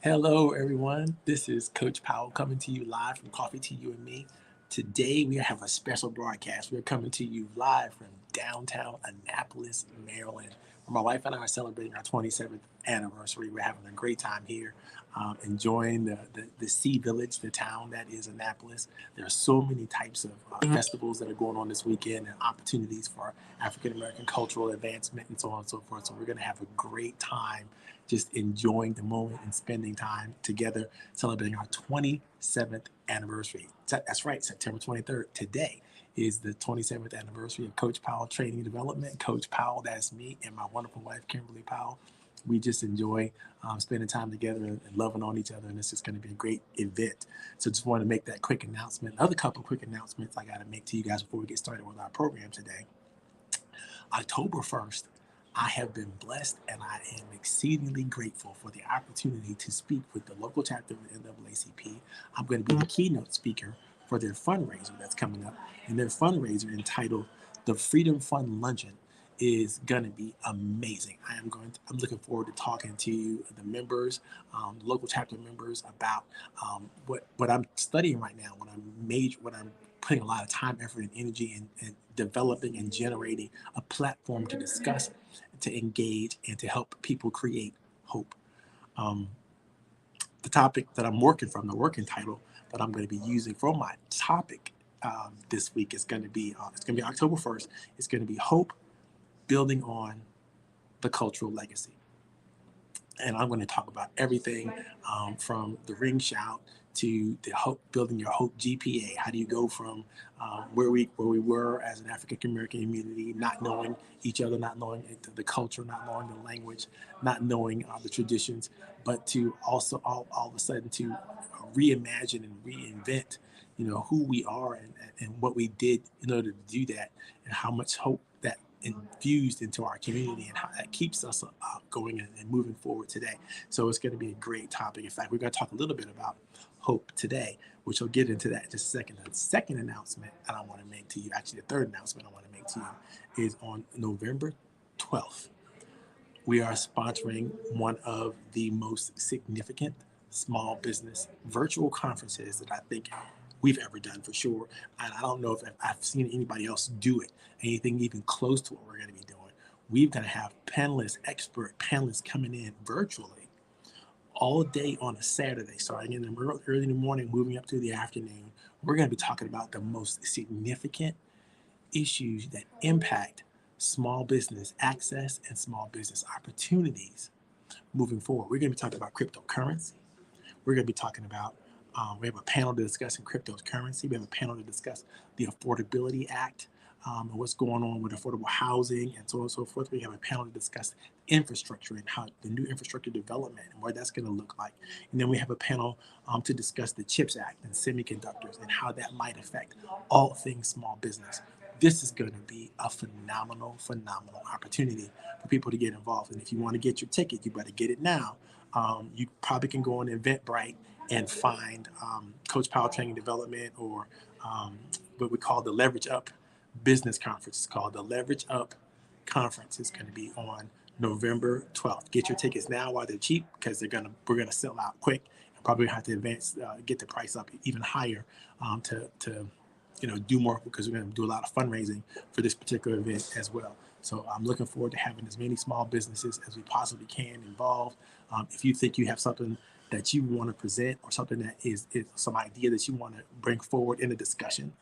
Hello, everyone. This is Coach Powell coming to you live from Coffee to You and Me. Today, we have a special broadcast. We're coming to you live from downtown Annapolis, Maryland. My wife and I are celebrating our 27th anniversary. We're having a great time here, enjoying the Sea Village, the town that is Annapolis. There are so many types of festivals that are going on this weekend and opportunities for African American cultural advancement and so on and so forth. So we're going to have a great time just enjoying the moment and spending time together celebrating our 27th anniversary. That's right, September 23rd. Today is the 27th anniversary of Coach Powell Training and Development. Coach Powell, that's me, and my wonderful wife, Kimberly Powell. We just enjoy spending time together and loving on each other, and this is going to be a great event. So just wanted to make that quick announcement. Another couple of quick announcements I got to make to you guys before we get started with our program today. October 1st, I have been blessed and I am exceedingly grateful for the opportunity to speak with the local chapter of the NAACP. I'm going to be the keynote speaker for their fundraiser that's coming up. And their fundraiser entitled the Freedom Fund Luncheon is going to be amazing. I'm looking forward to talking to the members, local chapter members about what I'm studying right now, what I'm putting a lot of time, effort, and energy in developing and generating a platform to discuss, to engage, and to help people create hope. The topic that I'm working from, the working title that I'm going to be using for my topic this week is going to be October 1st. It's going to be Hope Building on the Cultural Legacy. And I'm going to talk about everything from the ring shout to the hope, building your hope GPA. How do you go from where we were as an African American community, not knowing each other, not knowing the culture, not knowing the language, not knowing the traditions, but to also all of a sudden to reimagine and reinvent, who we are and what we did in order to do that, and how much hope that infused into our community and how that keeps us going and moving forward today. So it's going to be a great topic. In fact, we're going to talk a little bit about hope today, which I'll get into that in just a second. The second announcement that I want to make to you, actually the third announcement I want to make to you, is on November 12th. We are sponsoring one of the most significant small business virtual conferences that I think we've ever done for sure. And I don't know if I've seen anybody else do it, anything even close to what we're going to be doing. We're going to have expert panelists coming in virtually all day on a Saturday, starting in the early in the morning, moving up to the afternoon. We're going to be talking about the most significant issues that impact small business access and small business opportunities moving forward. We're going to be talking about cryptocurrency. We're going to be talking about, we have a panel to discuss cryptocurrency. We have a panel to discuss the Affordability Act, and what's going on with affordable housing and so on and so forth. We have a panel to discuss infrastructure and how the new infrastructure development and what that's going to look like. And then we have a panel to discuss the CHIPS Act and semiconductors and how that might affect all things small business. This is going to be a phenomenal opportunity for people to get involved. And if you want to get your ticket, you better get it now. You probably can go on Eventbrite and find Coach Powell Training Development or what we call the Leverage Up Business Conference. It's called the Leverage Up Conference. It's going to be on November 12th. Get your tickets now while they're cheap because we're going to sell out quick and probably have to get the price up even higher to do more because we're going to do a lot of fundraising for this particular event as well. So I'm looking forward to having as many small businesses as we possibly can involved. If you think you have something that you want to present or something that is some idea that you want to bring forward in a discussion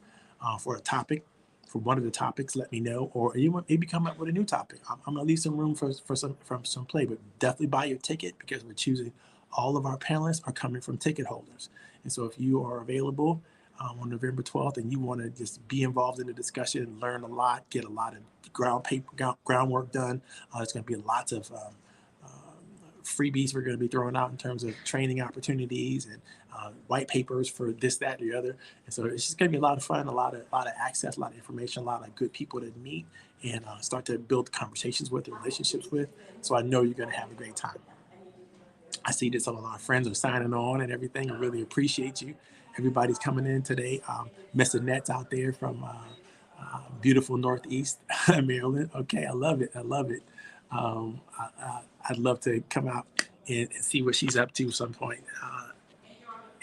for a topic, for one of the topics, let me know. Or you want maybe come up with a new topic. I'm gonna leave some room for some play, but definitely buy your ticket because we're choosing. All of our panelists are coming from ticket holders, and so if you are available on November 12th and you want to just be involved in the discussion, learn a lot, get a lot of groundwork done, there's going to be lots of freebies we're going to be throwing out in terms of training opportunities and white papers for this, that, or the other. And so it's just going to be a lot of fun, a lot of access, a lot of information, a lot of good people to meet and start to build conversations with, relationships with. So I know you're going to have a great time. I see that some of our friends are signing on and everything. I really appreciate you. Everybody's coming in today. Miss Annette's out there from beautiful Northeast Maryland. Okay, I love it. I'd love to come out and see what she's up to at some point.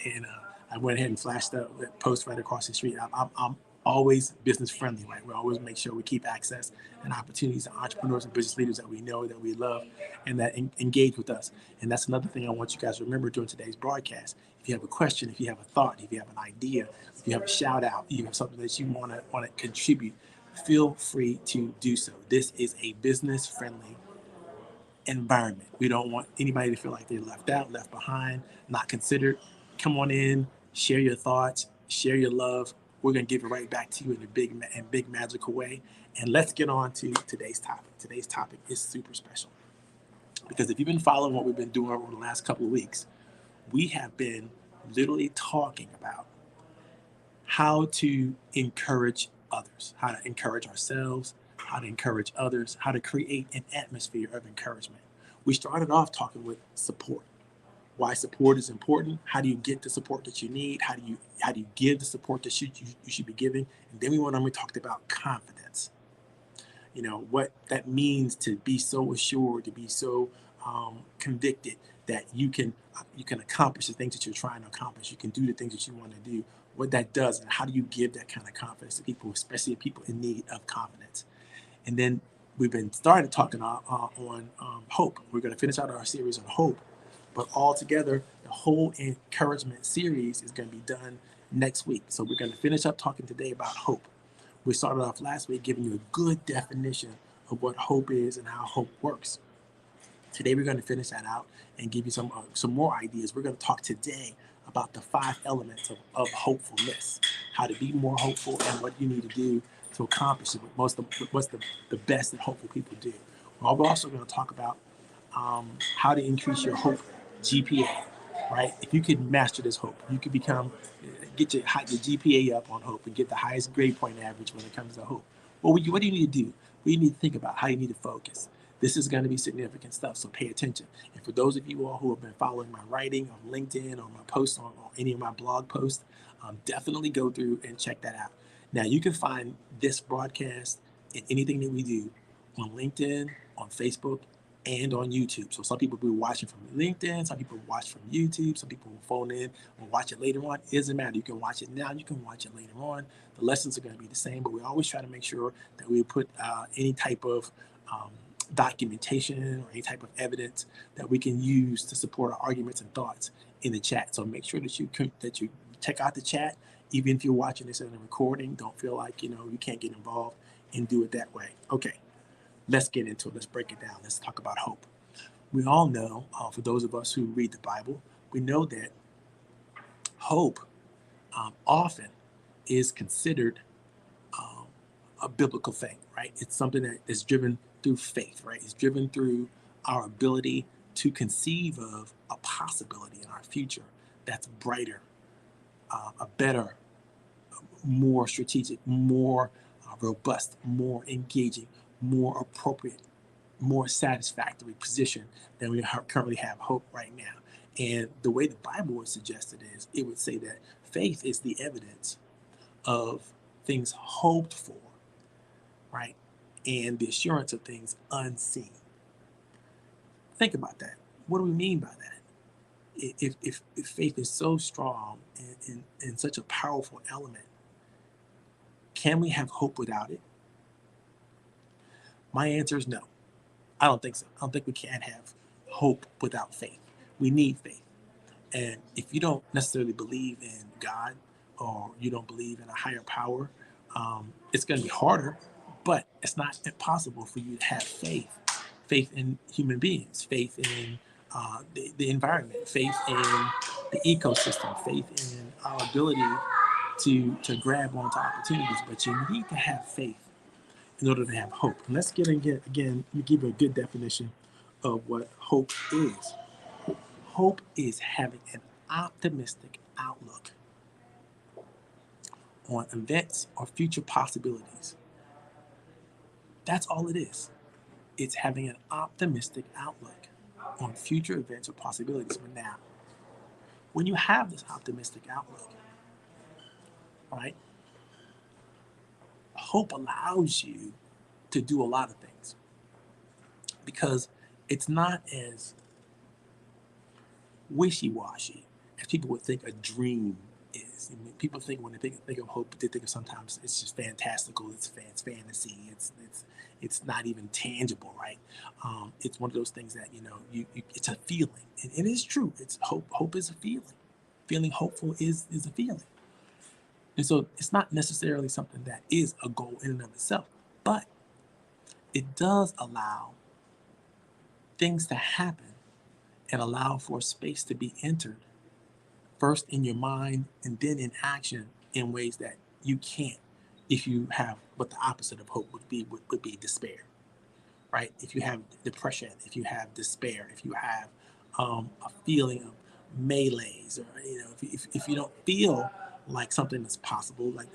And I went ahead and flashed the post right across the street. I'm always business friendly, right? We always make sure we keep access and opportunities to entrepreneurs and business leaders that we know, that we love, and that engage with us. And that's another thing I want you guys to remember during today's broadcast. If you have a question, if you have a thought, if you have an idea, if you have a shout out, you have something that you want to contribute, feel free to do so. This is a business friendly environment. We don't want anybody to feel like they're left out, left behind, not considered. Come on in, share your thoughts, share your love. We're going to give it right back to you in a big magical way. And let's get on to today's topic. Today's topic is super special because if you've been following what we've been doing over the last couple of weeks, we have been literally talking about how to encourage others, how to encourage ourselves, how to encourage others, how to create an atmosphere of encouragement. We started off talking with support. Why support is important. How do you get the support that you need? How do you give the support that you should be giving? And then we talked about confidence. You know, what that means to be so assured, to be so convicted that you can accomplish the things that you're trying to accomplish. You can do the things that you want to do. What that does, and how do you give that kind of confidence to people, especially people in need of confidence. And then we've been started talking on hope. We're going to finish out our series on hope, but all together, the whole encouragement series is going to be done next week. So we're going to finish up talking today about hope. We started off last week giving you a good definition of what hope is and how hope works. Today we're going to finish that out and give you some more ideas. We're going to talk today about the 5 elements of hopefulness, how to be more hopeful, and what you need to do to accomplish it. What's the best that hopeful people do. We're also going to talk about how to increase your hope GPA, right? If you could master this hope, you could get your GPA up on hope and get the highest grade point average when it comes to hope. Well, what do you need to do? What do you need to think about? How you need to focus? This is going to be significant stuff, so pay attention. And for those of you all who have been following my writing on LinkedIn or my posts on any of my blog posts, definitely go through and check that out. Now, you can find this broadcast and anything that we do on LinkedIn, on Facebook, and on YouTube. So some people will be watching from LinkedIn, some people watch from YouTube, some people will phone in and watch it later on. It doesn't matter. You can watch it now, you can watch it later on. The lessons are going to be the same, but we always try to make sure that we put any type of documentation or any type of evidence that we can use to support our arguments and thoughts in the chat. So make sure that you check out the chat. Even if you're watching this in a recording, don't feel like you can't get involved, and do it that way. Okay, let's get into it. Let's break it down. Let's talk about hope. We all know, for those of us who read the Bible, we know that hope often is considered a biblical thing, right? It's something that is driven through faith, right? It's driven through our ability to conceive of a possibility in our future that's brighter, a better, more strategic, more robust, more engaging, more appropriate, more satisfactory position than we currently have hope right now. And the way the Bible would suggest it is, it would say that faith is the evidence of things hoped for, right? And the assurance of things unseen. Think about that. What do we mean by that? If faith is so strong and such a powerful element, can we have hope without it? My answer is no. I don't think so. I don't think we can have hope without faith. We need faith. And if you don't necessarily believe in God, or you don't believe in a higher power, it's going to be harder, but it's not impossible for you to have faith. Faith in human beings, faith in the environment, faith in the ecosystem, faith in our ability to grab onto opportunities. But you need to have faith in order to have hope. And let's get again, let me give you a good definition of what hope is. Hope is having an optimistic outlook on events or future possibilities. That's all it is. It's having an optimistic outlook on future events or possibilities. But now, when you have this optimistic outlook, right, hope allows you to do a lot of things, because it's not as wishy-washy as people would think a dream is. I mean, people think when they think of hope, they think of sometimes it's just fantastical, it's fantasy, it's not even tangible, right? It's one of those things that you it's a feeling, and it is true. It's hope. Hope is a feeling. Feeling hopeful is a feeling, and so it's not necessarily something that is a goal in and of itself, but it does allow things to happen and allow for space to be entered first in your mind and then in action in ways that you can't if you have what the opposite of hope would be despair, right? If you have depression, if you have despair, if you have a feeling of melees, or if you don't feel like something is possible, like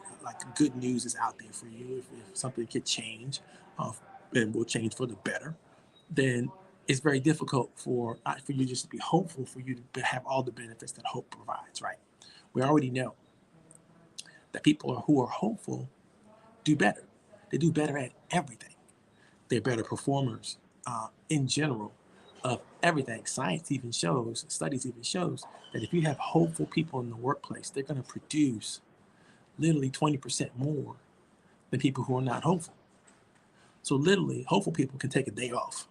good news is out there for you, if something could change, and will change for the better, then it's very difficult for you just to be hopeful, for you to have all the benefits that hope provides, right? We already know that people who are hopeful do better. They do better at everything. They're better performers in general of everything. Science even shows, studies even shows that if you have hopeful people in the workplace, they're going to produce literally 20% more than people who are not hopeful. So literally, hopeful people can take a day off,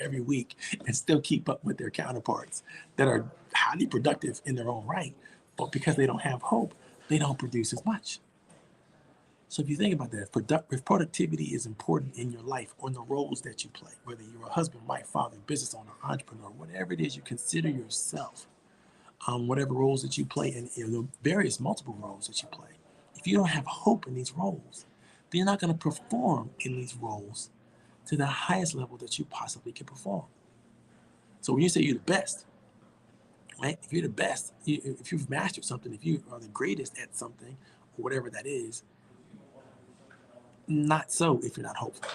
every week and still keep up with their counterparts that are highly productive in their own right, but because they don't have hope, they don't produce as much. So if you think about that, if productivity is important in your life or in the roles that you play, whether you're a husband, wife, father, business owner, entrepreneur, whatever it is you consider yourself, whatever roles that you play, and the various multiple roles that you play, if you don't have hope in these roles, then you're not going to perform in these roles to the highest level that you possibly can perform. So when you say you're the best, right? If you're the best, if you've mastered something, if you are the greatest at something, or whatever that is, not so if you're not hopeful.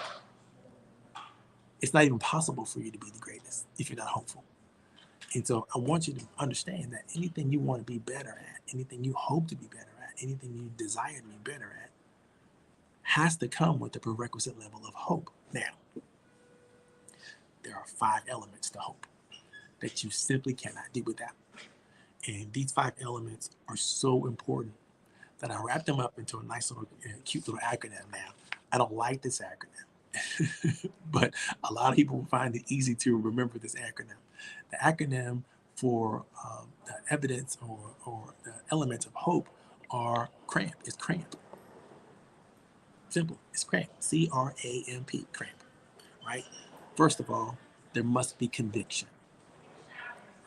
It's not even possible for you to be the greatest if you're not hopeful. And so I want you to understand that anything you want to be better at, anything you hope to be better at, anything you desire to be better at, has to come with the prerequisite level of hope. Now, there are 5 elements to hope that you simply cannot do without. And these 5 elements are so important that I wrapped them up into a nice little, cute little acronym now. I don't like this acronym, but a lot of people find it easy to remember this acronym. The acronym for the evidence or the elements of hope are CRAMP. It's CRAMP. Simple. It's CRAMP. CRAMP. CRAMP. Right? First of all, there must be conviction.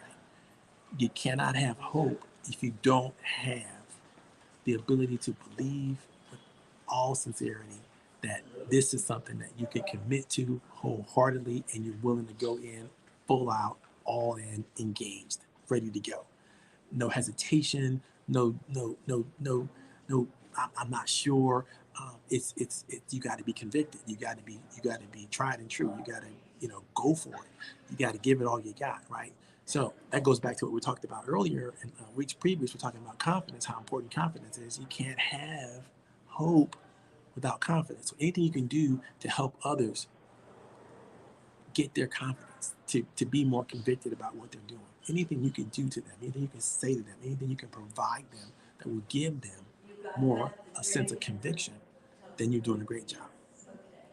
Right? You cannot have hope if you don't have the ability to believe with all sincerity that this is something that you can commit to wholeheartedly and you're willing to go in full out, all in, engaged, ready to go. No hesitation, no. I'm not sure. It's you got to be convicted. You got to be tried and true. You got to go for it. You got to give it all you got, right? So that goes back to what we talked about earlier in weeks previous. We're talking about confidence, how important confidence is. You can't have hope without confidence. So anything you can do to help others get their confidence, to be more convicted about what they're doing. Anything you can do to them, anything you can say to them, anything you can provide them that will give them more a sense of conviction, then you're doing a great job.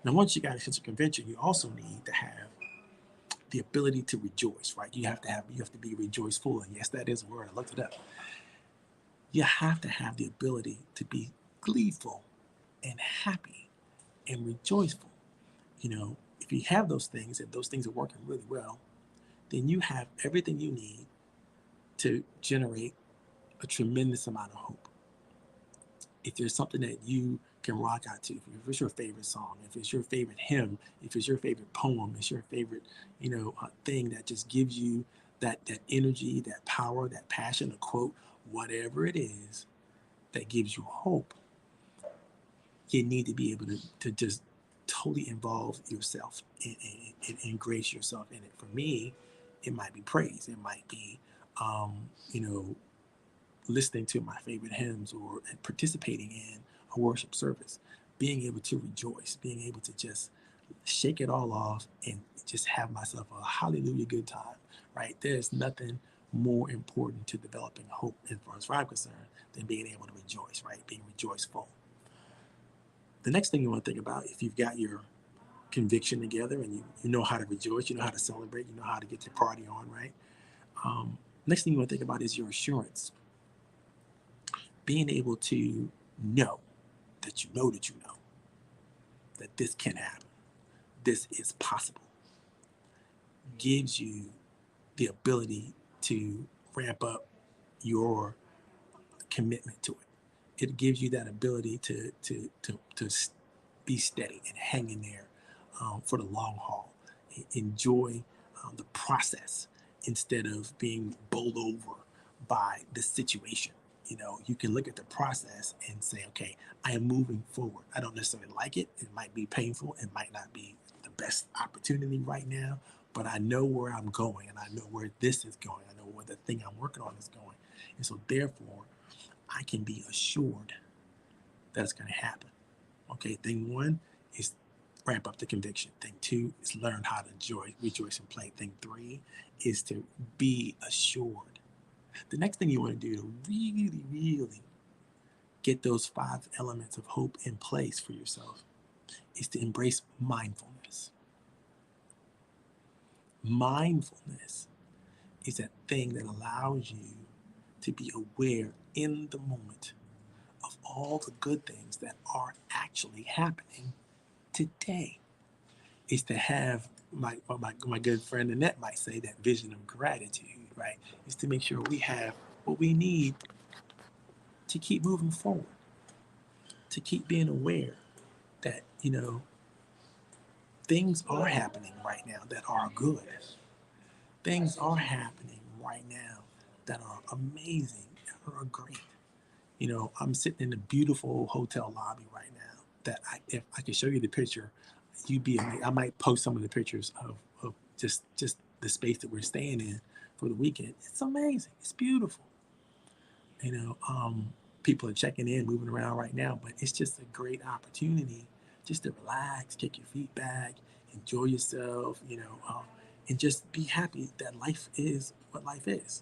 Now, once you got a sense of conviction, you also need to have the ability to rejoice, right? You have to be rejoiceful. And yes, that is a word. I looked it up. You have to have the ability to be gleeful and happy and rejoiceful. If you have those things and those things are working really well, then you have everything you need to generate a tremendous amount of hope. If there's something that you can rock out to, if it's your favorite song, if it's your favorite hymn, if it's your favorite poem, it's your favorite, thing that just gives you that energy, that power, that passion, a quote, whatever it is that gives you hope, you need to be able to just totally involve yourself and grace yourself in it. For me, it might be praise. It might be, listening to my favorite hymns or participating in a worship service, being able to rejoice, being able to just shake it all off and just have myself a hallelujah good time, right? There's nothing more important to developing hope, as far as I'm concerned, than being able to rejoice, right? Being rejoiceful. The next thing you want to think about, if you've got your conviction together and you know how to rejoice, you know how to celebrate, you know how to get your party on, right? Next thing you want to think about is your assurance. Being able to know that you know that this can happen, this is possible, gives you the ability to ramp up your commitment to it. It gives you that ability to be steady and hang in there for the long haul. Enjoy the process instead of being bowled over by the situation. You know, you can look at the process and say, okay, I am moving forward. I don't necessarily like it. It might be painful. It might not be the best opportunity right now, but I know where I'm going and I know where this is going. I know where the thing I'm working on is going. And so, therefore, I can be assured that it's going to happen. Okay, thing one is ramp up the conviction. Thing two is learn how to rejoice, and play. Thing three is to be assured. The next thing you want to do to really, really get those 5 elements of hope in place for yourself is to embrace mindfulness. Mindfulness is that thing that allows you to be aware in the moment of all the good things that are actually happening today. Is to have my good friend Annette might say that vision of gratitude, right? Is to make sure we have what we need to keep moving forward, to keep being aware that, things are happening right now that are good. Things are happening right now that are amazing, that are great. I'm sitting in a beautiful hotel lobby right now that if I could show you the picture, you'd be amazed. I might post some of the pictures of just the space that we're staying in for the weekend. It's amazing. It's beautiful. You know, people are checking in, moving around right now, but it's just a great opportunity just to relax, kick your feet back, enjoy yourself, and just be happy that life is what life is.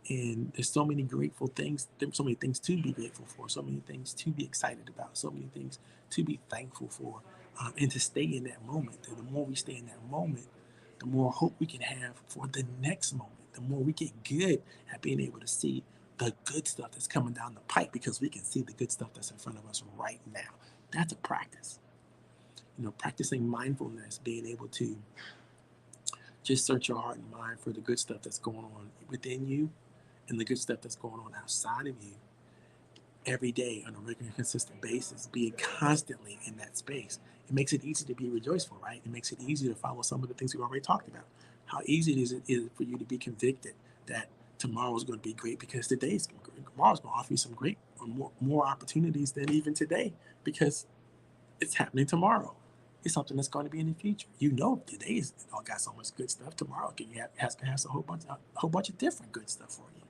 And there's so many grateful things. There's so many things to be grateful for. So many things to be excited about. So many things to be thankful for, and to stay in that moment. The more we stay in that moment, the more hope we can have for the next moment. The more we get good at being able to see the good stuff that's coming down the pipe because we can see the good stuff that's in front of us right now. That's a practice. Practicing mindfulness, being able to just search your heart and mind for the good stuff that's going on within you and the good stuff that's going on outside of you every day on a regular, consistent basis, being constantly in that space. It makes it easy to be rejoiceful, right? It makes it easy to follow some of the things we already talked about. How easy it is for you to be convicted that tomorrow is going to be great because today's tomorrow's going to offer you some great or more opportunities than even today because it's happening tomorrow. It's something that's going to be in the future. Today is got so much good stuff. Tomorrow has a whole bunch of different good stuff for you,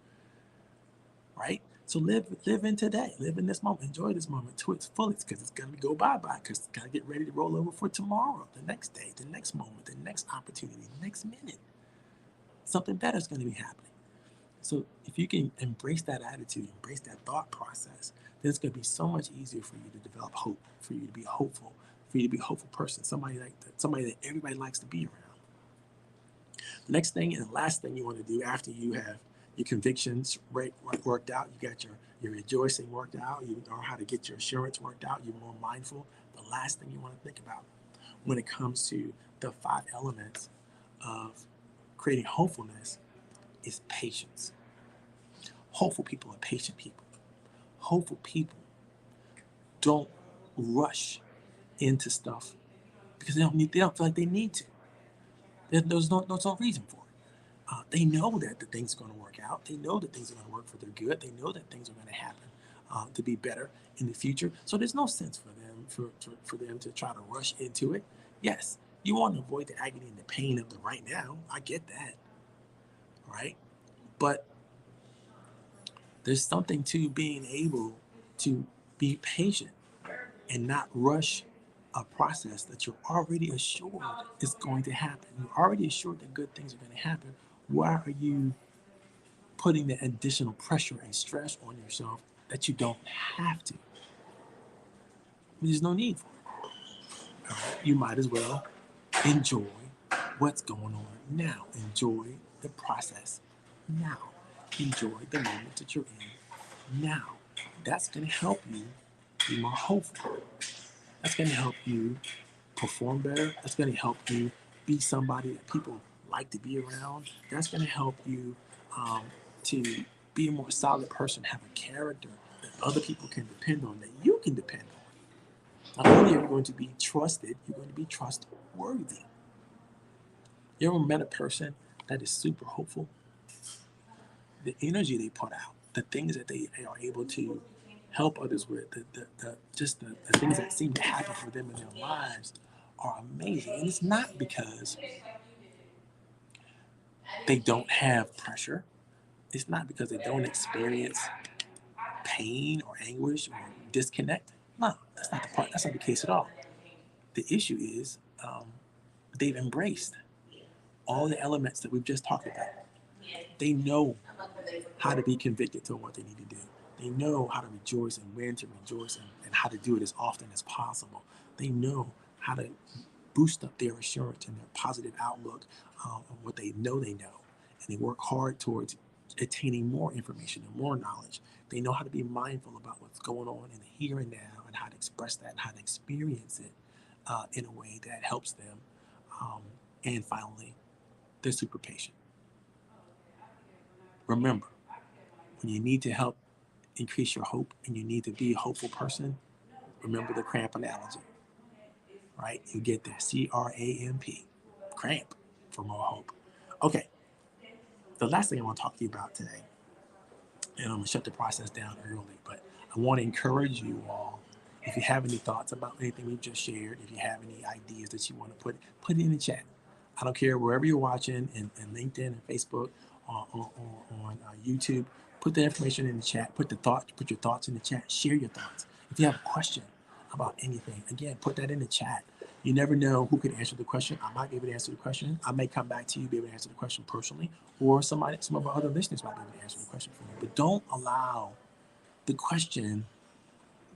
right? So live in today, live in this moment, enjoy this moment to its fullest because it's gonna go bye because it's gotta get ready to roll over for tomorrow, the next day, the next moment, the next opportunity, the next minute. Something better is gonna be happening. So if you can embrace that attitude, embrace that thought process, then it's gonna be so much easier for you to develop hope, for you to be hopeful, for you to be a hopeful person, somebody that everybody likes to be around. The next thing and the last thing you want to do after you have your convictions worked out, you got your rejoicing worked out, you know how to get your assurance worked out, you're more mindful. The last thing you want to think about when it comes to the 5 elements of creating hopefulness is patience. Hopeful people are patient people. Hopeful people don't rush into stuff because they don't feel like they need to. There's no reason for it. They know that the things are going to work out. They know that things are going to work for their good. They know that things are going to happen to be better in the future. So there's no sense for them for them to try to rush into it. Yes, you want to avoid the agony and the pain of the right now. I get that, right? But there's something to being able to be patient and not rush a process that you're already assured is going to happen. You're already assured that good things are going to happen. Why are you putting the additional pressure and stress on yourself that you don't have to? There's no need for it. You might as well enjoy what's going on now. Enjoy the process now. Enjoy the moment that you're in now. That's going to help you be more hopeful. That's going to help you perform better. That's going to help you be somebody that people like to be around. That's going to help you to be a more solid person, have a character that other people can depend on, that you can depend on. Not only are you going to be trusted, you're going to be trustworthy. You ever met a person that is super hopeful? The energy they put out, the things that they are able to help others with, the things that seem to happen for them in their lives are amazing. And it's not because they don't have pressure. It's not because they don't experience pain or anguish or disconnect. No, that's not the part. That's not the case at all. The issue is they've embraced all the elements that we've just talked about. They know how to be convicted to what they need to do. They know how to rejoice and when to rejoice and how to do it as often as possible. They know how to boost up their assurance and their positive outlook on what they know. And they work hard towards attaining more information and more knowledge. They know how to be mindful about what's going on in the here and now and how to express that and how to experience it in a way that helps them. And finally, they're super patient. Remember, when you need to help increase your hope and you need to be a hopeful person, remember the cramp analogy, right? You get there, CRAMP, cramp for more hope. Okay, the last thing I want to talk to you about today, and I'm going to shut the process down early, but I want to encourage you all, if you have any thoughts about anything we've just shared, if you have any ideas that you want to put it in the chat. I don't care, wherever you're watching, in LinkedIn and Facebook, on YouTube, put the information in the chat, put your thoughts in the chat, share your thoughts. If you have a question about anything, again, put that in the chat. You never know who could answer the question. I might be able to answer the question. I may come back to you, be able to answer the question personally, or some of our other listeners might be able to answer the question for you. But don't allow the question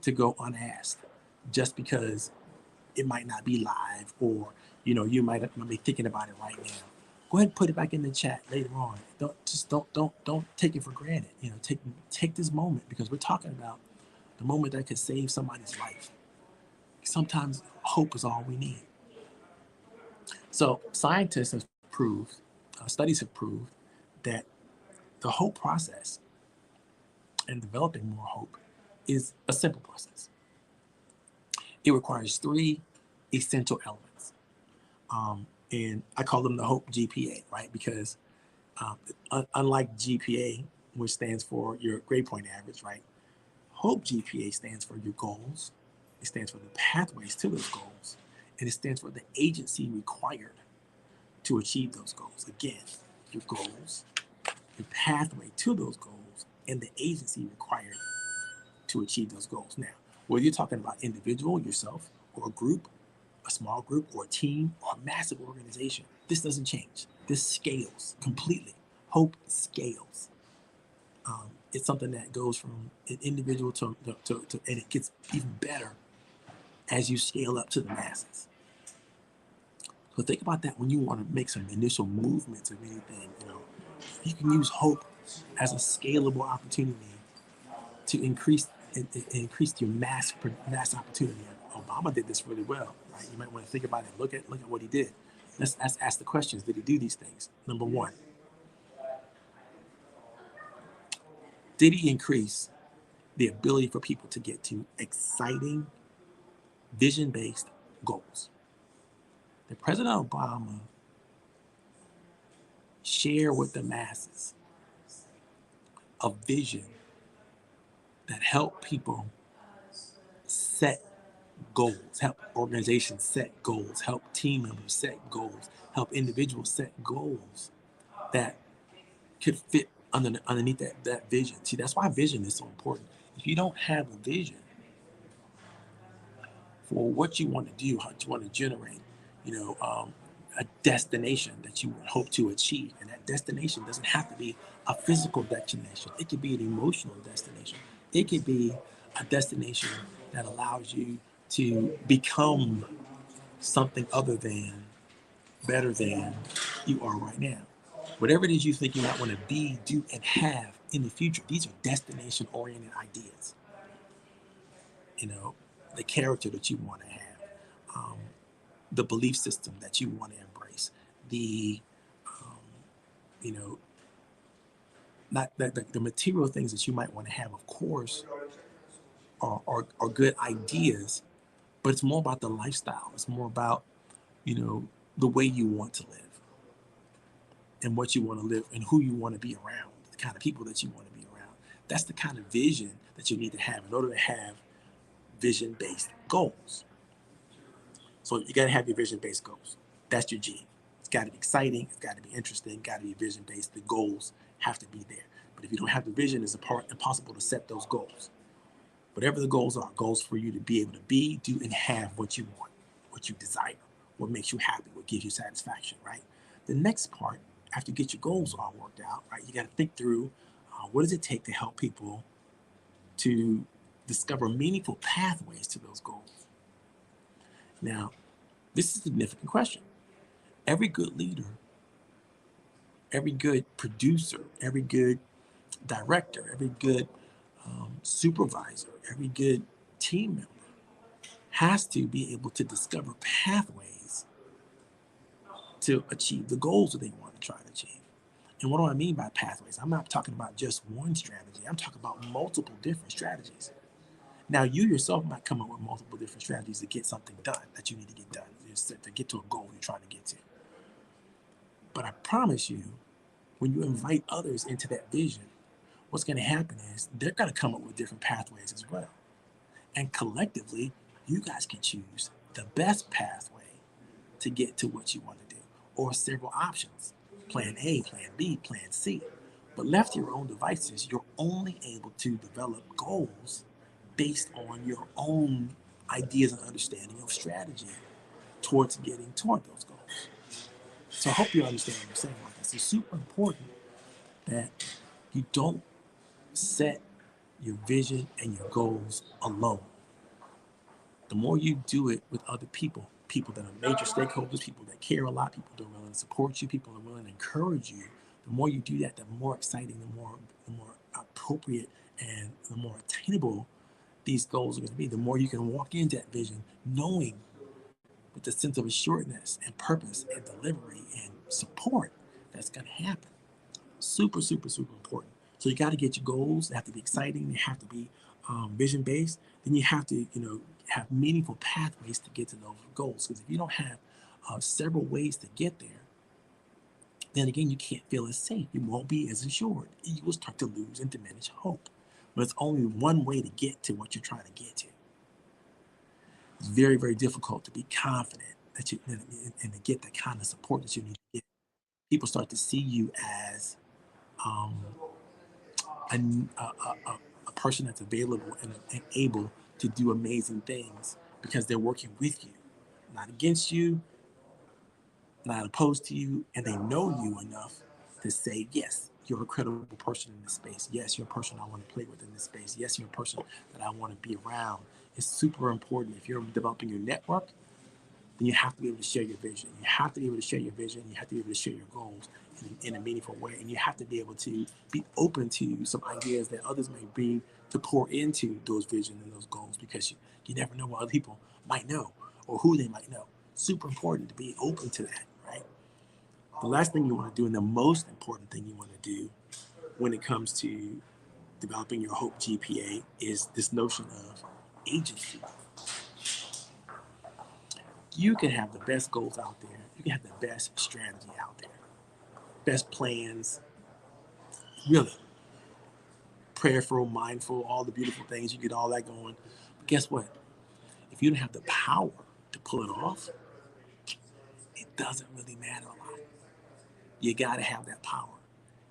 to go unasked just because it might not be live, or you might be thinking about it right now. Go ahead and put it back in the chat later on. Don't take it for granted. Take this moment, because we're talking about the moment that could save somebody's life. Sometimes hope is all we need. So scientists have proved, studies have proved that the hope process and developing more hope is a simple process. It requires 3 essential elements. And I call them the hope GPA, right? Because unlike GPA, which stands for your grade point average, right? Hope GPA stands for your goals. It stands for the pathways to those goals. And it stands for the agency required to achieve those goals. Again, your goals, your pathway to those goals, and the agency required to achieve those goals. Now, whether you're talking about individual, yourself, or a group, a small group, or a team, or a massive organization, this doesn't change. This scales completely. Hope scales. It's something that goes from an individual to and it gets even better as you scale up to the masses. So think about that when you want to make some initial movements of anything. You can use hope as a scalable opportunity to increase your mass opportunity. Obama did this really well, right? You might want to think about it. Look at what he did. Let's ask the questions. Did he do these things? Number 1, did he increase the ability for people to get to exciting, vision-based goals? Did President Obama share with the masses a vision that helped people set goals, help organizations set goals, help team members set goals, help individuals set goals that could fit underneath that vision? See, that's why vision is so important. If you don't have a vision for what you want to do, how you want to generate, a destination that you hope to achieve. And that destination doesn't have to be a physical destination. It could be an emotional destination. It could be a destination that allows you to become something other than, better than you are right now. Whatever it is you think you might want to be, do, and have in the future, these are destination oriented ideas. You know, the character that you want to have, um, the belief system that you want to embrace, the, um, you know, not the material things that you might want to have, of course, are good ideas, but it's more about the lifestyle. It's more about, you know, the way you want to live and what you want to live and who you want to be around, the kind of people that you want to be around. That's the kind of vision that you need to have in order to have vision-based goals. So you got to have your vision-based goals. That's your G. It's got to be exciting. It's got to be interesting. Got to be vision-based. The goals have to be there. But if you don't have the vision, it's impossible to set those goals. Whatever the goals are, goals for you to be able to be, do, and have what you want, what you desire, what makes you happy, what gives you satisfaction, right? The next part, after you get your goals all worked out, right, you got to think through what does it take to help people to discover meaningful pathways to those goals. Now, this is a significant question. Every good leader, every good producer, every good director, every good supervisor, every good team member has to be able to discover pathways to achieve the goals that they want to try to achieve. And what do I mean by pathways? I'm not talking about just one strategy. I'm talking about multiple different strategies. Now, you yourself might come up with multiple different strategies to get something done that you need to get done, to get to a goal you're trying to get to. But I promise you, when you invite others into that vision, what's going to happen is they're going to come up with different pathways as well. And collectively, you guys can choose the best pathway to get to what you want to do, or several options, plan A, plan B, plan C. But left to your own devices, you're only able to develop goals based on your own ideas and understanding of strategy towards getting toward those goals. So I hope you understand what I'm saying. Like this, it's super important that you don't set your vision and your goals alone. The more you do it with other people, people that are major stakeholders, people that care a lot, people that are willing to support you, people that are willing to encourage you, the more you do that, the more exciting, the more appropriate, and the more attainable these goals are going to be. The more you can walk into that vision knowing with a sense of assuredness and purpose and delivery and support that's going to happen. Super, super, super important. So you got to get your goals. They have to be exciting. They have to be vision based. Then you have to, have meaningful pathways to get to those goals. Because if you don't have several ways to get there, then again, you can't feel as safe. You won't be as assured. You will start to lose and diminish hope. But it's only one way to get to what you're trying to get to. It's very, very difficult to be confident that you and to get the kind of support that you need to get. People start to see you as um, a, a person that's available and able to do amazing things because they're working with you, not against you, not opposed to you, and they know you enough to say, yes, you're a credible person in this space. Yes, you're a person I want to play with in this space. Yes, you're a person that I want to be around. It's super important. If you're developing your network, then you have to be able to share your vision. You have to be able to share your vision. You have to be able to share your goals in a meaningful way. And you have to be able to be open to some ideas that others may bring to pour into those visions and those goals because you never know what other people might know or who they might know. Super important to be open to that, right? The last thing you want to do and the most important thing you want to do when it comes to developing your Hope GPA is this notion of agency. You can have the best goals out there. You can have the best strategy out there, best plans, really prayerful, mindful, all the beautiful things. You get all that going. But guess what? If you don't have the power to pull it off, it doesn't really matter a lot. You got to have that power.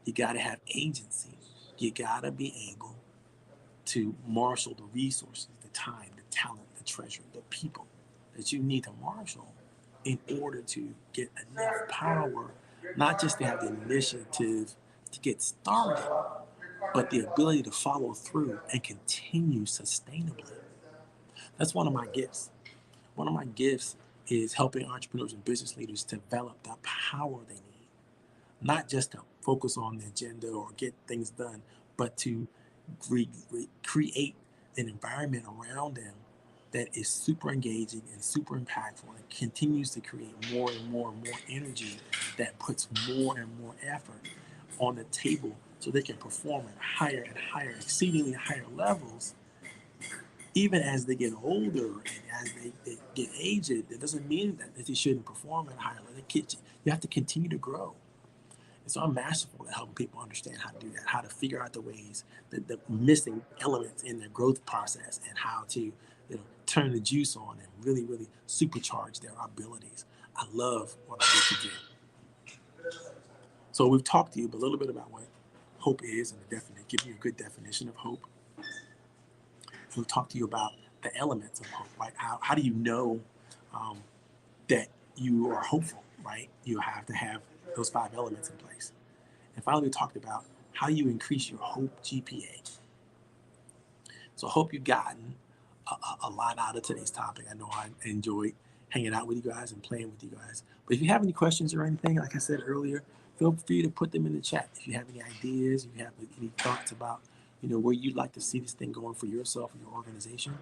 You got to have agency. You got to be able to marshal the resources, the time, the talent, the treasure, the people that you need to marshal in order to get enough power, not just to have the initiative to get started, but the ability to follow through and continue sustainably. That's one of my gifts. One of my gifts is helping entrepreneurs and business leaders develop the power they need, not just to focus on the agenda or get things done, but to create an environment around them that is super engaging and super impactful and continues to create more and more and more energy that puts more and more effort on the table so they can perform at higher and higher, exceedingly higher levels. Even as they get older and as they get aged, it doesn't mean that they shouldn't perform at a higher level. You have to continue to grow. And so I'm masterful at helping people understand how to do that, how to figure out the ways, the missing elements in their growth process, and how to turn the juice on and really, really supercharge their abilities. I love what I do today. So we've talked to you a little bit about what hope is and give you a good definition of hope. We'll talk to you about the elements of hope, right? How do you know that you are hopeful, right? You have to have those 5 elements in place. And finally, we talked about how you increase your hope GPA. So I hope you've gotten a lot out of today's topic. I know I enjoyed hanging out with you guys and playing with you guys. But if you have any questions or anything, like I said earlier, feel free to put them in the chat. If you have any ideas, if you have any thoughts about where you'd like to see this thing going for yourself and your organization,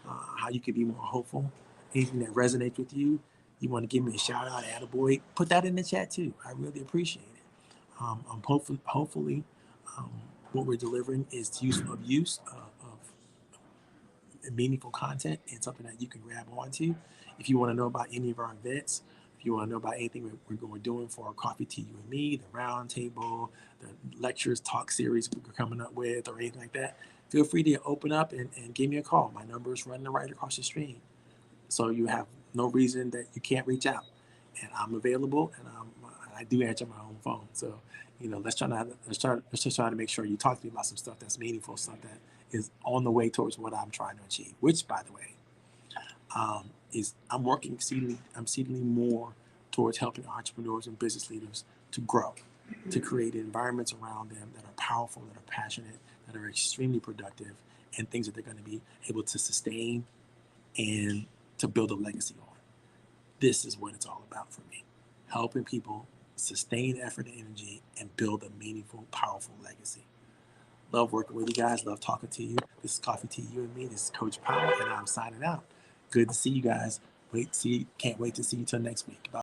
how you could be more hopeful, anything that resonates with you, you want to give me a shout out, attaboy, put that in the chat too. I really appreciate it. Hopefully, what we're delivering is use of meaningful content and something that you can grab onto. If you want to know about any of our events, if you want to know about anything we're doing for our Coffee Tea, You and Me, the roundtable, the lectures, talk series we're coming up with, or anything like that, feel free to open up and give me a call. My number is running right across the stream. So you have no reason that you can't reach out. And I'm available, and I do answer my own phone. So, let's just try to make sure you talk to me about some stuff that's meaningful, stuff that is on the way towards what I'm trying to achieve. Which, by the way, is I'm working exceedingly more towards helping entrepreneurs and business leaders to grow, to create environments around them that are powerful, that are passionate, that are extremely productive, and things that they're going to be able to sustain and to build a legacy on. This is what it's all about for me, helping people sustain effort and energy and build a meaningful, powerful legacy. Love working with you guys. Love talking to you. This is Coffee Tea, You and Me. This is Coach Powell, and I'm signing out. Good to see you guys. Can't wait to see you till next week. Bye.